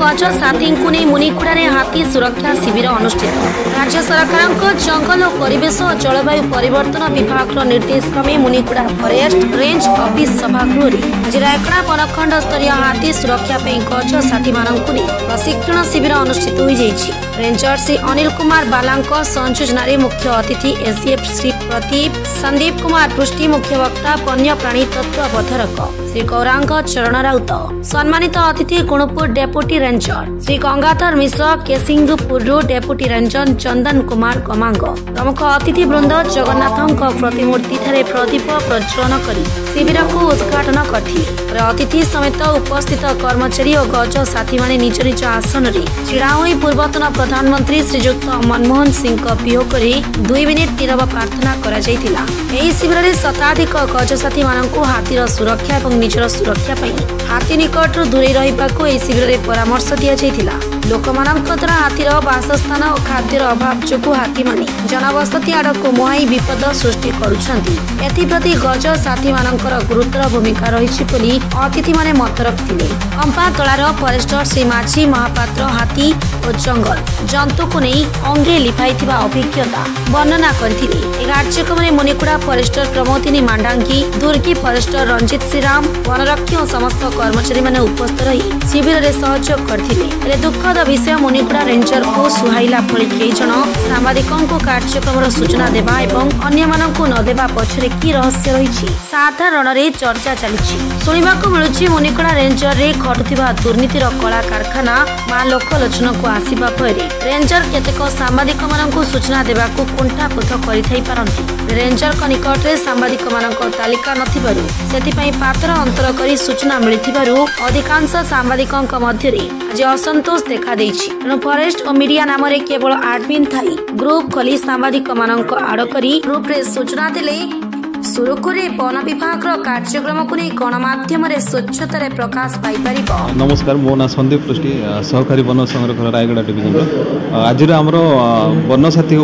गज साथी को नहीं मुनिकुड़ा हाथी सुरक्षा शिविर अनुष्ठित। राज्य सरकार जंगल और परिवेश और जलवायु परिवर्तन विभाग निर्देश क्रमे मुनिकुड़ा फरेस्ट रेंज ऑफिस सभागृह आज रायगड़ा बनखंड स्तरीय हाथी सुरक्षा गज साथी मानक प्रशिक्षण शिविर अनुष्ठित हो जाइए। रेंजर श्री अनिल कुमार बाला संयोजन मुख्य अतिथि एसीएफ श्री प्रदीप संदीप कुमार पृष्टि मुख्य वक्ता वन्य प्राणी तत्व अवधारक श्री गौरांग चरण राउत सम्मानित अतिथि गुणपुर डेपुटी रेंजर श्री गंगाधर मिश्र केसिंगपुर डेपुटी रेंजर चंदन कुमार गमांग प्रमुख अतिथि वृंद जगन्नाथ प्रतिमूर्ति ठारे प्रदीप प्रज्वलन कर शिविर को उद्घाटन करथिले। अतिथि समेत उपस्थित कर्मचारी और गज साथी माने निज निज आसन में छिड़ा होई पूर्वतन प्रधानमंत्री श्रीयुक्त मनमोहन सिंह वियोग कर 2 मिनिट नीरव प्रार्थना करा जायतिला। एही शिविर में शताधिक गज साथी मानक हाथीर सुरक्षा और निजर सुरक्षा हाथी निकट दूरे रहिबाको एही शिविर में परामर्श दिया जायतिला। लोकमानक द्वारा हाथीर बासस्थान और खाद्यर अभाव जोगु हाथी माने जनबसति आड़क मुहाई विपद सृष्टि करुछंती। एथिप्रति गज साथी मानकर गुरुतर भूमिका रही बोली अतिथि माने मत रखिले। कंपा तलार फरेस्टर श्री माझी महापात्र हाथी और जंगल जंतु को नहीं अंगे लिफाई अभिज्ञता वर्णना करथिले। कार्यक्रम में मुनिकुड़ा फरेस्टर प्रमोदिनी मांडांगी दुर्गी फरेस्टर रंजित श्रीराम वनरक्षी और समस्त कर्मचारी माने उपस्थित रही शिविर में सहयोग करथिले। दुखद विषय मुनिकुड़ा रेंजर को सुहाइला भली कई जन सांबादिकों को कार्यक्रम सूचना देवा एवं अन्य मानकु न देवा पछरे की रहस्य रही साधारण चर्चा चली सुनिबाकु मिलुछि। मुनिकुड़ा रेंजर रे घटुथिबा दुर्नीतिर कला कारखाना मा लोकलोचन को आसीबा परे रेंजर केतेक सांबादिक मानकु सूचना देबाकु कुंठापोथ करिथाई पारंती। रेंजर का निकट रे सांबादिक मानक तालिका नथिबारु सेतिपई पात्र अंतर करी सूचना मिलिथिबारु अधिकांश सांबादिकों मध्य रे आज असंतोष देखा देछि। तेणु फरेस्ट और मीडिया नाम रे केवल एडमिन थाई ग्रुप खोली सांबादिक मानक आड़ करी ग्रुप रे सूचना देले सुरुखुरे वन विभाग कार्यक्रम को नहीं गणमाध्यम स्वच्छतार प्रकाश पाई परिबो। नमस्कार, मो ना संदीप पृष्टि सहकारी वन संग्रह रायगड़ा डिविजन आज आम वन साथी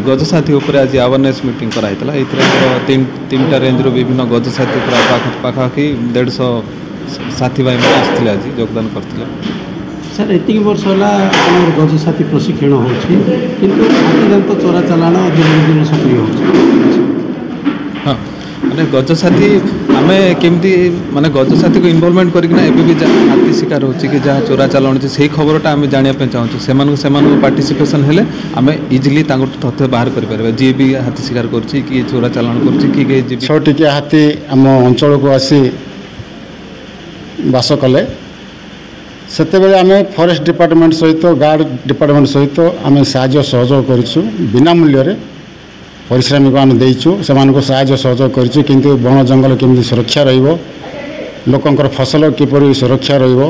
गज साथी आज अवेयरनेस मीटिंग कराइला। तीन रेंज विभिन्न गज साथी पाखापाखि 150 साथी भाई मैंने आसते आज योगदान करते। सर एतिक वर्ष है गज साथी प्रशिक्षण हो चोरा चलाण दिन सक्रिय हो। हाँ माने गज साथी आम केमती माने गज साथी को इनवॉल्वमेंट करना एवं भी हाथी शिकार होची कि जहाँ चोरा चालान से खबरटा आम जानापी चाहूँ से पार्टिसिपेशन हेले आम इजिली तथ्य बाहर कर जी भी हाथी शिकार कर चोरा चालान कर 6 टिकिया हाथी आम अंचल को आसी बास कले सेतेबेले आम फॉरेस्ट डिपार्टमेंट सहित गार्ड डिपार्टमेंट सहित आम साहाय्य सहयोग करिछु बिना मूल्य परिश्रमिक मान देइछु सेमानको साहाय्य सहयोग करिछु किंतु वन जंगल केमि सुरक्षा रहिबो लोकंकर फसल किपरि सुरक्षा रहिबो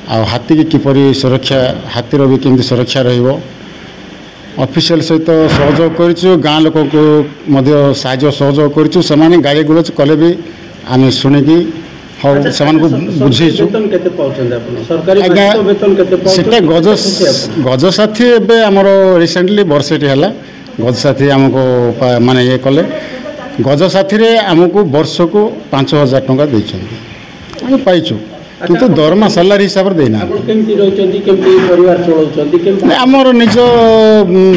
आ हाथी की किपरि सुरक्षा हाथीर भी केमि सुरक्षा रहिबो ऑफिशियल सहित सहयोग करिछु गाँ लोक को मध्य साहाय्य सहयोग करिछु सेमाने गाड़ी गुलच कले भी आम शुणिकी हाँ सेमानको बुझेछु सेटा गज साथी एबे हमर रिसेंटली वर्षेटी हला गज साथी आमको माने ये कले गज साथी रे आमको वर्ष को 5,000 टंका देइछन पाइछु किंतु दरमा सैलरी हिसाब रे देना आमर निज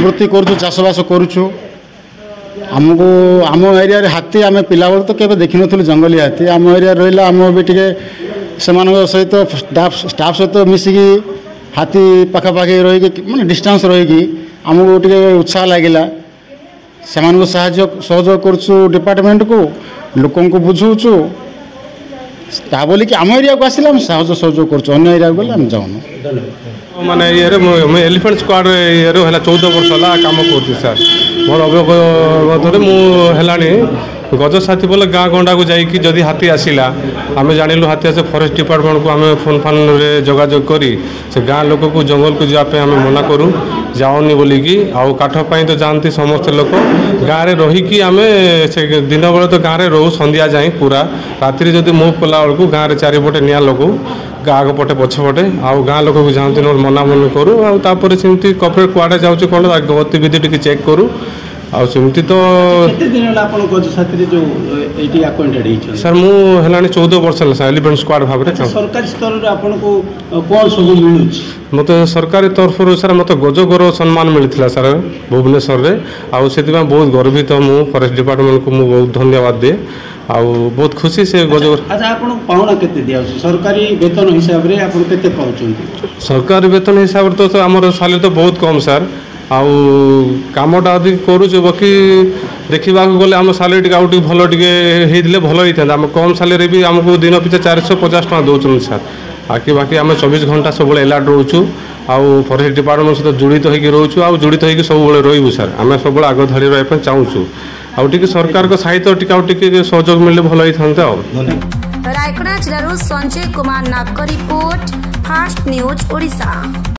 वृत्ति करूछु चाषबास करूछु आमको आम एरिया रे हाथी आम पिला बेल तो केबे देखि नथुलु जंगली हाथी आम एरिया रहिला आम भी टिके सेमान सहित स्टाफ सहित मिसिकी हाथी पाखापाखि रही माने डिस्टेंस रही आमको टे उत्साह लगिला सेमानको साहाय्य सहयोग करूछु डिपार्टमेंट को लोकन को बुझाऊछु ता बोली कि आम एरिया को आसिला हम साहाय्य सहयोग करूछु अन्य एरिया को हम जाऊनु माने ये एलिफेंट स्क्वाड ये 14 वर्ष है काम कर सर मोर अवगत मु हेलानी गज साथी बोले गाँ गंडा को जाकि जदि हाथी आसला आम जानिलु हाथी आसे फॉरेस्ट डिपार्टमेंट को आम फोन फान जोगाजोग करी से गाँ लोक को जंगल को जावाई आम मना करूँ जाओनी बोलिकी आउ काठपाई तो जाती समस्त लोक गाँव में रहीकि आम से दिन बेले तो गाँव में रोहू संध्या जाए पूरा राति जदि मुव कला बेलू गाँव में चारिपटे निआ लगू आग पटे पछपटे आउ गाँ लोक को जाती मना मन करूँ आउे सेमती कपड़े कुआड़े जाऊँ कौन गतिविधि टी चेक करूँ आमती तो କେତେ ଦିନ ହେଲା ଆପଣ ଗଜ ସାଥିରେ ଯେଉଁ ଏଇଠି ଆପଏଣ୍ଟେଡ୍ ହେଇଛନ୍ତି? ସାର୍ ମୁଁ ହେଲାଣି 14 ବର୍ଷ ହେଲା ସାର୍ ଏଲିଫେଣ୍ଟ ସ୍କ୍ୱାଡ୍ ଭାବରେ କାମ। ସରକାରୀ ସ୍ତରରେ ଆପଣଙ୍କୁ କ'ଣ ସବୁ ମିଳୁଛି? ମୋତେ ସରକାରୀ ତରଫରୁ ସାର୍ ମୋତେ ଗଜଗୌରବ ସମ୍ମାନ ମିଳିଥିଲା ସାର୍ ଭୁବନେଶ୍ୱରରେ। ଆଉ ସେଥିପାଇଁ ବହୁତ ଗର୍ବିତ ମୁଁ ଫରେଷ୍ଟ ଡିପାର୍ଟମେଣ୍ଟକୁ ମୁଁ ବହୁତ ଧନ୍ୟବାଦ ଦିଏ ଆଉ ବହୁତ ଖୁସି ସେ ଗଜଗୌରବ। ଆଚ୍ଛା ଆପଣଙ୍କୁ ପାଉଣା କେତେ ଦିଆଯାଉଛି? ସରକାରୀ ବେତନ ହିସାବରେ ଆପଣ କେତେ ପାଉଛନ୍ତି? ସରକାରୀ ବେତନ ହିସାବରେ ତ ଆମର ସାଲେରୀ ତ ବହୁତ କମ୍ ସାର୍। ଆଉ କାମଟା ଯଦି କରୁଛୁ ବାକି ଦେଖିବାକୁ ଗଲେ ଆମ ସାଲେରୀ ଟିକେ ଆଉ ଟିକେ ଭଲ ଟିକେ ହେଇଥିଲେ ଭଲ ହେଇଥାନ୍ତା। ଆମ କମ୍ ସାଲେରୀ ବି ଆମକୁ ଦିନ ପିଛା 450 ଟଙ୍କା ଦେଉଛନ୍ତି ସାର୍। ବାକି ଆମେ 24 ଘଣ୍ଟା ସବୁବେଳେ ଆଲର୍ଟ ରହୁଛୁ ଆଉ ଫରେଷ୍ଟ ଡିପାର୍ଟମେଣ୍ଟ ସହିତ ଜଡ଼ିତ ହେଇକି ରହୁଛୁ ଆଉ ଜଡ଼ିତ ହେଇକି ସବୁବେଳେ ରହିବୁ ସାର୍। ଆମେ ସବୁବେଳେ ଆଗ ଧାଡ଼ି ରହିବା ପାଇଁ ଚାହୁଁଛୁ ଆଉ ଟିକେ ସରକାରଙ୍କ ସହିତ ଟିକେ ଆଉ ଟିକେ ସହଯୋଗ ମିଳିଲେ ଭଲ ହେଇଥାନ୍ତା ଆଉ। ରାୟଗଡ଼ା ଜିଲ୍ଲାରୁ ସଞ୍ଜୟ କୁମାର ନାଗଙ୍କ ରିପୋର୍ଟ, ଫାଷ୍ଟ ନ୍ୟୁଜ୍ ଓଡ଼ିଶା।